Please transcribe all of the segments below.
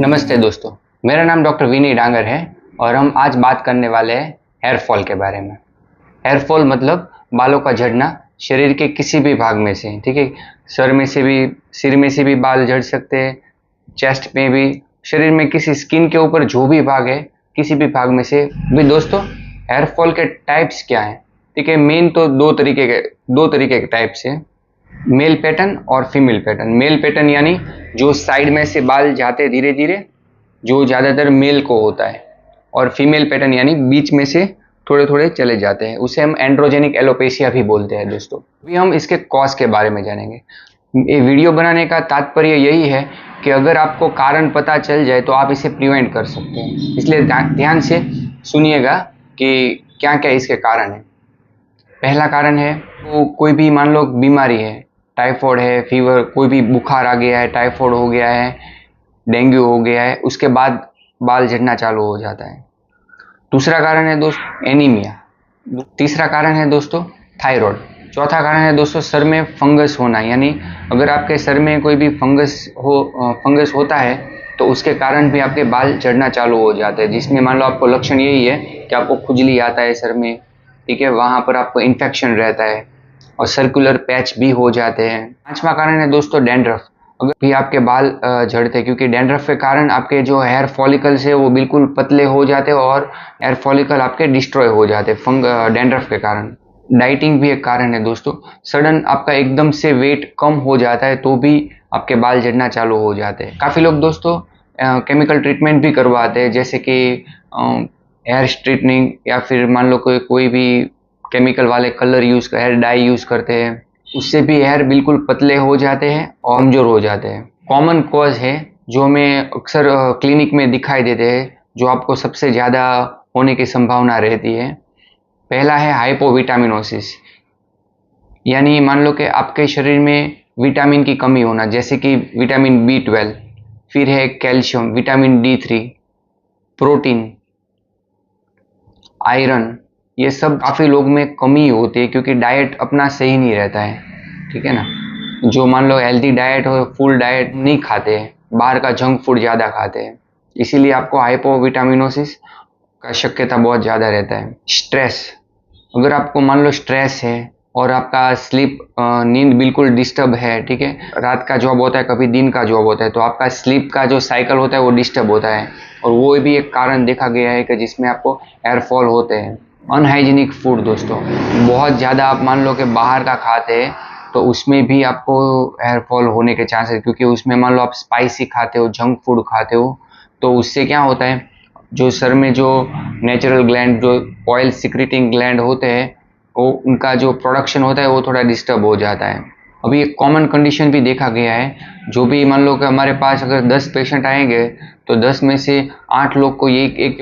नमस्ते दोस्तों, मेरा नाम डॉक्टर विनी डांगर है और हम आज बात करने वाले हैं हेयर फॉल के बारे में। हेयर फॉल मतलब बालों का झड़ना शरीर के किसी भी भाग में से, ठीक है। सिर में से भी बाल झड़ सकते हैं, चेस्ट में भी, शरीर में किसी स्किन के ऊपर जो भी भाग है किसी भी भाग में से भी। दोस्तों, हेयर फॉल के टाइप्स क्या हैं? ठीक है, मेन तो दो तरीके के टाइप्स हैं, मेल पैटर्न और फीमेल पैटर्न। मेल पैटर्न यानी जो साइड में से बाल जाते धीरे धीरे, जो ज़्यादातर मेल को होता है, और फीमेल पैटर्न यानी बीच में से थोड़े थोड़े चले जाते हैं, उसे हम एंड्रोजेनिक एलोपेशिया भी बोलते हैं। दोस्तों, अभी हम इसके कॉज के बारे में जानेंगे। ये वीडियो बनाने का तात्पर्य यही है कि अगर आपको कारण पता चल जाए तो आप इसे प्रिवेंट कर सकते हैं, इसलिए ध्यान से सुनिएगा कि क्या क्या इसके कारण है। पहला कारण है, तो कोई भी मान लो बीमारी है, टाइफाइड है, फीवर, कोई भी बुखार आ गया है, टाइफाइड हो गया है, डेंगू हो गया है, उसके बाद बाल झड़ना चालू हो जाता है। दूसरा कारण है दोस्त एनीमिया। तीसरा कारण है दोस्तों थायराइड। चौथा कारण है दोस्तों सर में फंगस होना, यानी अगर आपके सर में कोई भी फंगस होता है तो उसके कारण भी आपके बाल झड़ना चालू हो जाते हैं, जिसमें मान लो आपको लक्षण यही है कि आपको खुजली आता है सर में, ठीक है, वहाँ पर आपको इन्फेक्शन रहता है और सर्कुलर पैच भी हो जाते हैं। पांचवा कारण है दोस्तों डैंड्रफ। अगर भी आपके बाल झड़ते हैं, क्योंकि डैंड्रफ के कारण आपके जो हेयर फॉलिकल्स है वो बिल्कुल पतले हो जाते हैं और हेयर फॉलिकल आपके डिस्ट्रॉय हो जाते हैं डैंड्रफ के कारण। डाइटिंग भी एक कारण है दोस्तों। सडन आपका एकदम से वेट कम हो जाता है तो भी आपके बाल झड़ना चालू हो जाते हैं। काफ़ी लोग दोस्तों केमिकल ट्रीटमेंट भी करवाते हैं, जैसे कि हेयर स्ट्रेटनिंग, या फिर मान लो कोई भी केमिकल वाले कलर हेयर डाई यूज़ करते हैं, उससे भी हेयर बिल्कुल पतले हो जाते हैं और कमजोर हो जाते हैं। कॉमन कॉज है जो हमें अक्सर क्लिनिक में दिखाई देते हैं, जो आपको सबसे ज़्यादा होने की संभावना रहती है। पहला है हाइपोविटामिनोसिस, यानी मान लो कि आपके शरीर में विटामिन की कमी होना, जैसे कि विटामिन B12, फिर है calcium, vitamin D3, protein, iron, ये सब काफ़ी लोग में कमी होती है क्योंकि डाइट अपना सही नहीं रहता है, ठीक है ना। जो मान लो हेल्दी डाइट हो, फुल डाइट नहीं खाते हैं, बाहर का जंक फूड ज़्यादा खाते हैं, इसीलिए आपको हाइपोविटामिनोसिस का शक्यता बहुत ज़्यादा रहता है। स्ट्रेस, अगर आपको मान लो स्ट्रेस है और आपका नींद बिल्कुल डिस्टर्ब है, ठीक है, रात का जॉब होता है, कभी दिन का जॉब होता है, तो आपका स्लीप का जो साइकिल होता है वो डिस्टर्ब होता है, और वो भी एक कारण देखा गया है कि जिसमें आपको हेयर फॉल होते हैं। अनहाइजीनिक फूड दोस्तों, बहुत ज़्यादा आप मान लो कि बाहर का खाते हैं तो उसमें भी आपको हेयर फॉल होने के चांसेस, क्योंकि उसमें मान लो आप स्पाइसी खाते हो, जंक फूड खाते हो, तो उससे क्या होता है, जो सर में जो नेचुरल ग्लैंड, जो ऑयल सिक्रेटिंग ग्लैंड होते हैं, वो उनका जो प्रोडक्शन होता है वो थोड़ा डिस्टर्ब हो जाता है। अभी एक कॉमन कंडीशन भी देखा गया है, जो भी मान लो कि हमारे पास अगर 10 पेशेंट आएंगे तो 10 में से 8 लोग को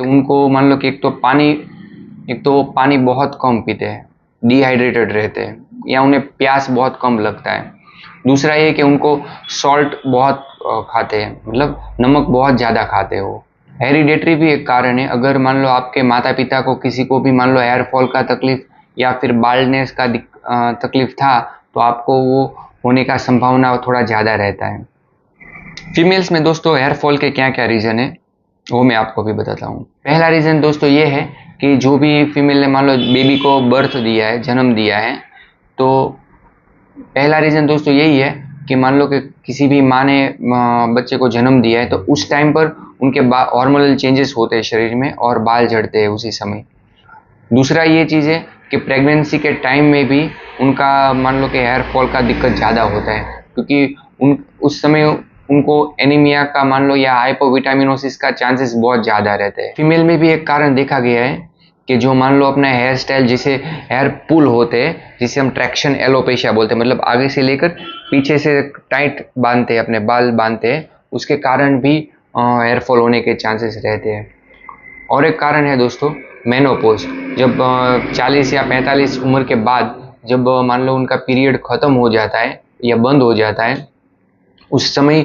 उनको मान लो कि एक तो वो पानी बहुत कम पीते हैं, डिहाइड्रेटेड रहते हैं, या उन्हें प्यास बहुत कम लगता है। दूसरा ये कि उनको सॉल्ट बहुत खाते हैं, मतलब नमक बहुत ज़्यादा खाते हो। हेरिडेटरी भी एक कारण है, अगर मान लो आपके माता पिता को किसी को भी मान लो हेयर फॉल का तकलीफ या फिर बाल्डनेस का तकलीफ था तो आपको वो होने का संभावना थोड़ा ज़्यादा रहता है। फीमेल्स में दोस्तों हेयर फॉल के क्या क्या रीज़न है वो मैं आपको भी बताता हूँ। पहला रीज़न दोस्तों ये है कि जो भी फीमेल ने मान लो बेबी को बर्थ दिया है, जन्म दिया है, तो पहला रीज़न दोस्तों यही है कि मान लो कि किसी भी माँ ने बच्चे को जन्म दिया है तो उस टाइम पर उनके हार्मोनल चेंजेस होते हैं शरीर में और बाल झड़ते हैं उसी समय। दूसरा ये चीज़ है कि प्रेगनेंसी के टाइम में भी उनका मान लो कि हेयर फॉल का दिक्कत ज़्यादा होता है, क्योंकि उस समय उनको एनीमिया का मान लो या हाइपोविटामिनोसिस का चांसेस बहुत ज़्यादा रहते हैं। फीमेल में भी एक कारण देखा गया है कि जो मान लो अपना हेयर स्टाइल, जिसे हेयर पुल होते हैं, जिसे हम ट्रैक्शन एलोपेशिया बोलते हैं, मतलब आगे से लेकर पीछे से टाइट बांधते हैं, अपने बाल बांधते हैं, उसके कारण भी हेयर फॉल होने के चांसेस रहते हैं। और एक कारण है दोस्तों मेनोपॉज, जब 40 या 45 उम्र के बाद जब मान लो उनका पीरियड ख़त्म हो जाता है या बंद हो जाता है, उस समय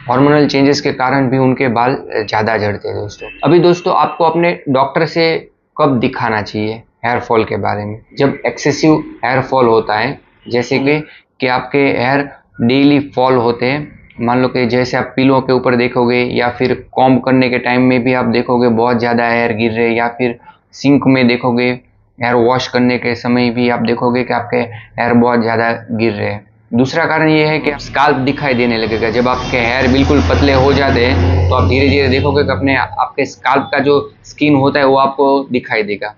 हार्मोनल चेंजेस के कारण भी उनके बाल ज़्यादा झड़ते हैं दोस्तों। अभी दोस्तों आपको अपने डॉक्टर से कब दिखाना चाहिए हेयर फॉल के बारे में? जब एक्सेसिव हेयर फॉल होता है, जैसे कि कि आपके हेयर डेली फॉल होते हैं। मान लो कि जैसे आप पिलो के ऊपर देखोगे या फिर कॉम्ब करने के टाइम में भी आप देखोगे बहुत ज़्यादा हेयर गिर रहे, या फिर सिंक में देखोगे हेयर वॉश करने के समय भी आप देखोगे कि आपके हेयर बहुत ज़्यादा गिर रहे हैं। दूसरा कारण ये है कि स्काल्प दिखाई देने लगेगा। जब आपके हेयर बिल्कुल पतले हो जाते हैं तो आप धीरे धीरे देखोगे कि अपने आपके स्काल्प का जो स्किन होता है वो आपको दिखाई देगा।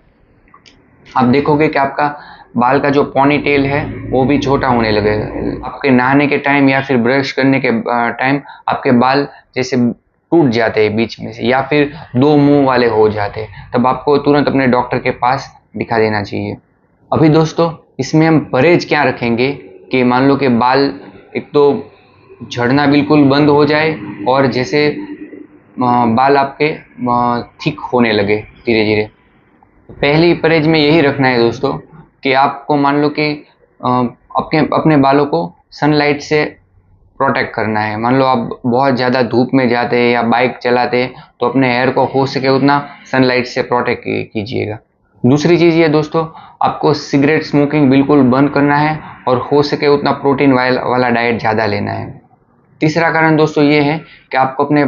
आप देखोगे कि आपका बाल का जो पॉनी टेल है वो भी छोटा होने लगेगा। आपके नहाने के टाइम या फिर ब्रश करने के टाइम आपके बाल जैसे टूट जाते हैं बीच में से, या फिर दो मुंह वाले हो जाते हैं, तब आपको तुरंत अपने डॉक्टर के पास दिखा देना चाहिए। अभी दोस्तों इसमें हम परहेज क्या रखेंगे कि मान लो कि बाल एक तो झड़ना बिल्कुल बंद हो जाए और जैसे बाल आपके थिक होने लगे धीरे धीरे। पहली परहेज में यही रखना है दोस्तों कि आपको मान लो कि अपने बालों को सनलाइट से प्रोटेक्ट करना है। मान लो आप बहुत ज़्यादा धूप में जाते हैं या बाइक चलाते हैं तो अपने हेयर को हो सके उतना सनलाइट से प्रोटेक्ट कीजिएगा। दूसरी चीज़ ये दोस्तों, आपको सिगरेट स्मोकिंग बिल्कुल बंद करना है और हो सके उतना प्रोटीन वाला डाइट ज़्यादा लेना है। तीसरा कारण दोस्तों ये है कि आपको अपने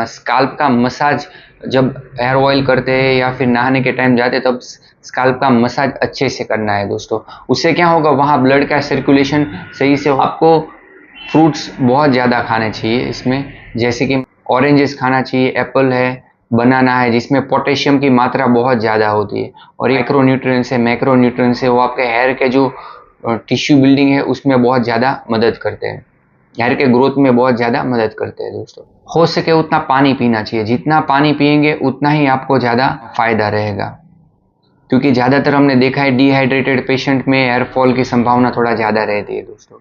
स्काल्प का मसाज, जब हेयर ऑयल करते हैं या फिर नहाने के टाइम जाते तब स्काल्प का मसाज अच्छे से करना है दोस्तों। उससे क्या होगा, वहाँ ब्लड का सर्कुलेशन सही से। आपको फ्रूट्स बहुत ज़्यादा खाने चाहिए इसमें, जैसे कि ऑरेंजेस खाना चाहिए, एप्पल है, बनाना है, जिसमें पोटेशियम की मात्रा बहुत ज़्यादा होती है। और माइक्रोन्यूट्रिएंट्स है, मैक्रोन्यूट्रिएंट्स है, वो आपके हेयर के जो टिश्यू बिल्डिंग है उसमें बहुत ज़्यादा मदद करते हैं, हेयर के ग्रोथ में बहुत ज़्यादा मदद करते हैं दोस्तों। हो सके उतना पानी पीना चाहिए, जितना पानी पिएंगे उतना ही आपको ज़्यादा फायदा रहेगा, क्योंकि ज़्यादातर हमने देखा है डिहाइड्रेटेड पेशेंट में हेयर फॉल की संभावना थोड़ा ज़्यादा रहती है दोस्तों।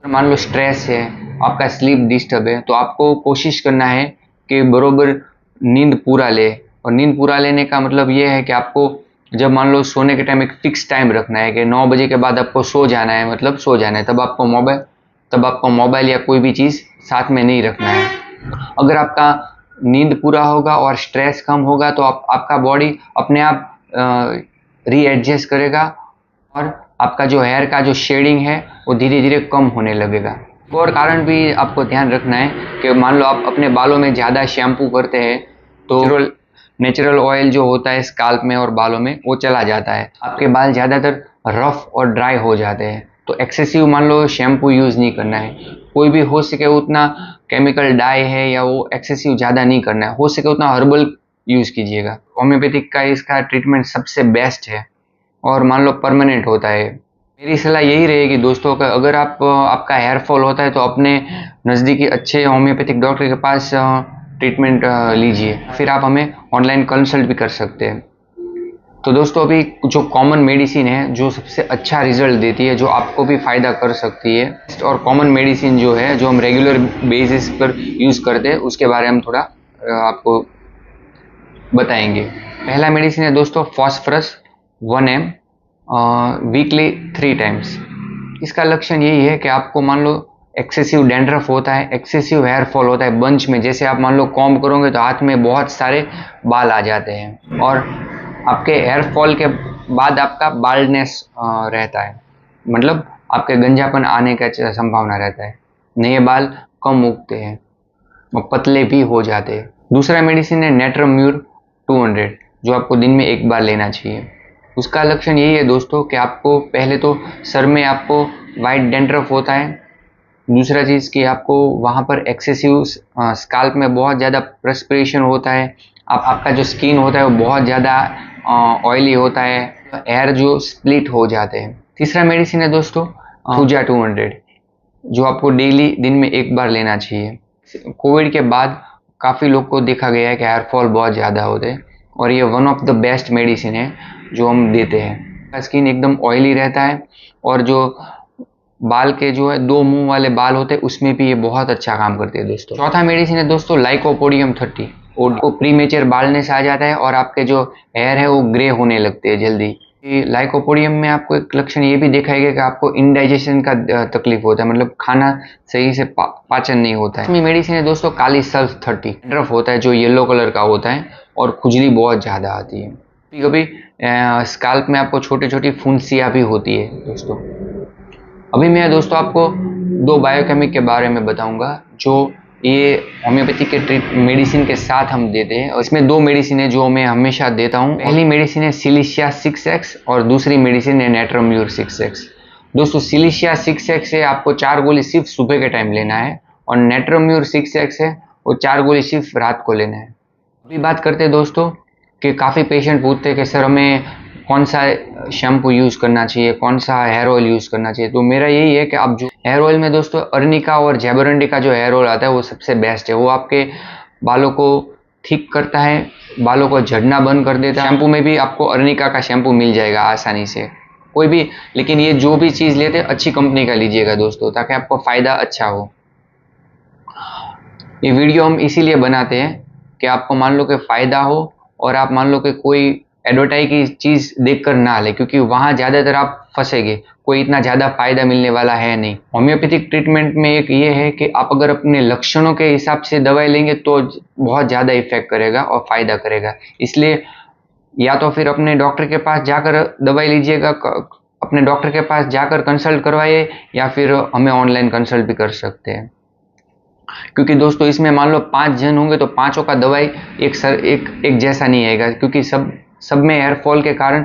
मान लो स्ट्रेस है, आपका स्लीप डिस्टर्ब है, तो आपको कोशिश करना है कि बरोबर नींद पूरा ले। और नींद पूरा लेने का मतलब ये है कि आपको जब मान लो सोने के टाइम एक फिक्स टाइम रखना है कि 9 बजे के बाद आपको सो जाना है, मतलब सो जाना है, तब आपको मोबाइल या कोई भी चीज़ साथ में नहीं रखना है। अगर आपका नींद पूरा होगा और स्ट्रेस कम होगा तो आपका बॉडी अपने आप रीएडजस्ट करेगा और आपका जो हेयर का जो शेडिंग है वो धीरे धीरे कम होने लगेगा। और कारण भी आपको ध्यान रखना है कि मान लो आप अपने बालों में ज़्यादा शैम्पू करते हैं तो नेचुरल ऑयल जो होता है स्काल्प में और बालों में वो चला जाता है, आपके बाल ज़्यादातर रफ और ड्राई हो जाते हैं। तो एक्सेसिव मान लो शैम्पू यूज़ नहीं करना है, कोई भी हो सके उतना केमिकल डाई है या वो एक्सेसिव ज़्यादा नहीं करना है, हो सके उतना हर्बल यूज़ कीजिएगा। होम्योपैथिक का इसका ट्रीटमेंट सबसे बेस्ट है और मान लो परमानेंट होता है। मेरी सलाह यही रहेगी दोस्तों कि अगर आपका हेयर फॉल होता है तो अपने नज़दीकी अच्छे होम्योपैथिक डॉक्टर के पास ट्रीटमेंट लीजिए, फिर आप हमें ऑनलाइन कंसल्ट भी कर सकते हैं। तो दोस्तों अभी जो कॉमन मेडिसिन है जो सबसे अच्छा रिजल्ट देती है, जो आपको भी फ़ायदा कर सकती है, और कॉमन मेडिसिन जो है जो हम रेगुलर बेसिस पर यूज़ करते हैं उसके बारे में हम थोड़ा आपको बताएंगे। पहला मेडिसिन है दोस्तों फॉस्फरस 1 mg वीकली 3 टाइम्स। इसका लक्षण यही है कि आपको मान लो एक्सेसिव डैंड्रफ होता है, एक्सेसिव हेयर फॉल होता है बंच में, जैसे आप मान लो कॉम्ब करोगे तो हाथ में बहुत सारे बाल आ जाते हैं और आपके हेयर फॉल के बाद आपका बाल्डनेस रहता है, मतलब आपके गंजापन आने का संभावना रहता है, नए बाल कम उगते हैं और पतले भी हो जाते हैं। दूसरा मेडिसिन है नेट्रम्यूर 200 जो आपको दिन में एक बार लेना चाहिए। उसका लक्षण यही है दोस्तों कि आपको पहले तो सर में आपको वाइट डैंड्रफ होता है, दूसरा चीज़ कि आपको वहाँ पर एक्सेसिव स्काल्प में बहुत ज़्यादा प्रस्पिरेशन होता है, आपका जो स्किन होता है वो बहुत ज़्यादा ऑयली होता है, हेयर जो स्प्लिट हो जाते हैं। तीसरा मेडिसिन है दोस्तों थूजा 200 जो आपको डेली दिन में एक बार लेना चाहिए। कोविड के बाद काफ़ी लोग को देखा गया है कि हेयर फॉल बहुत ज़्यादा होते हैं और ये one of the best medicine है जो हम देते हैं। स्किन एकदम ऑयली रहता है और जो बाल के जो है 2 मुंह वाले बाल होते हैं उसमें भी ये बहुत अच्छा काम करती है दोस्तों। चौथा मेडिसिन है दोस्तों लाइकोपोडियम 30 वो प्रीमेचर बालनेस आ जाता है और आपके जो हेयर है वो ग्रे होने लगते हैं जल्दी। लाइकोपोडियम में आपको एक लक्षण ये भी देखा गया कि आपको इंडाइजेशन का तकलीफ होता है, मतलब खाना सही से पाचन नहीं होता है। इसमें मेडिसिन है दोस्तों काली सल्फ 30 डैंड्रफ होता है जो येलो कलर का होता है और खुजली बहुत ज़्यादा आती है, कभी कभी स्काल्प में आपको छोटी छोटी फुंसियाँ भी होती है दोस्तों। अभी मैं दोस्तों आपको दो बायोकेमिक के बारे में बताऊंगा जो ये होम्योपैथी के मेडिसिन के साथ हम देते हैं। और इसमें दो मेडिसिन है जो मैं हमेशा देता हूँ। पहली मेडिसिन है सिलिशिया 6x और दूसरी मेडिसिन है नेट्रोम्यूर 6x। दोस्तों सिलिशिया 6x है, आपको 4 गोली सिर्फ सुबह के टाइम लेना है, और नेट्रोम्यूर 6x है, वो 4 गोली सिर्फ रात को लेना है। अभी बात करते हैं दोस्तों कि काफ़ी पेशेंट पूछते हैं कि सर हमें कौन सा शैम्पू यूज़ करना चाहिए, कौन सा हेयर ऑयल यूज़ करना चाहिए। तो मेरा यही है कि आप जो हेयर ऑयल में दोस्तों अर्निका और जैबोरंडी का जो हेयर ऑयल आता है वो सबसे बेस्ट है। वो आपके बालों को ठीक करता है, बालों को झड़ना बंद कर देता है। शैम्पू में भी आपको अर्निका का शैम्पू मिल जाएगा आसानी से, कोई भी। लेकिन ये जो भी चीज़ लेते हैं अच्छी कंपनी का लीजिएगा दोस्तों, ताकि आपको फ़ायदा अच्छा हो। ये वीडियो हम इसीलिए बनाते हैं कि आपको मान लो कि फ़ायदा हो, और आप मान लो कि कोई एडवर्टाइज की चीज़ देखकर ना ले, क्योंकि वहाँ ज़्यादातर आप फंसेंगे, कोई इतना ज़्यादा फ़ायदा मिलने वाला है नहीं। होम्योपैथिक ट्रीटमेंट में एक ये है कि आप अगर अपने लक्षणों के हिसाब से दवाई लेंगे तो बहुत ज़्यादा इफेक्ट करेगा और फ़ायदा करेगा। इसलिए या तो फिर अपने डॉक्टर के पास जाकर दवाई लीजिएगा, अपने डॉक्टर के पास जाकर कंसल्ट करवाइए, या फिर हमें ऑनलाइन कंसल्ट भी कर सकते हैं। क्योंकि दोस्तों इसमें मान लो 5 जन होंगे तो पांचों का दवाई एक जैसा नहीं आएगा, क्योंकि सब में हेयर फॉल के कारण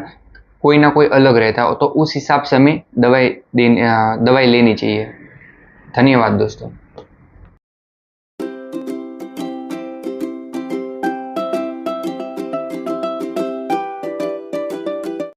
कोई ना कोई अलग रहता है। तो उस हिसाब से हमें दवाई लेनी चाहिए। धन्यवाद दोस्तों।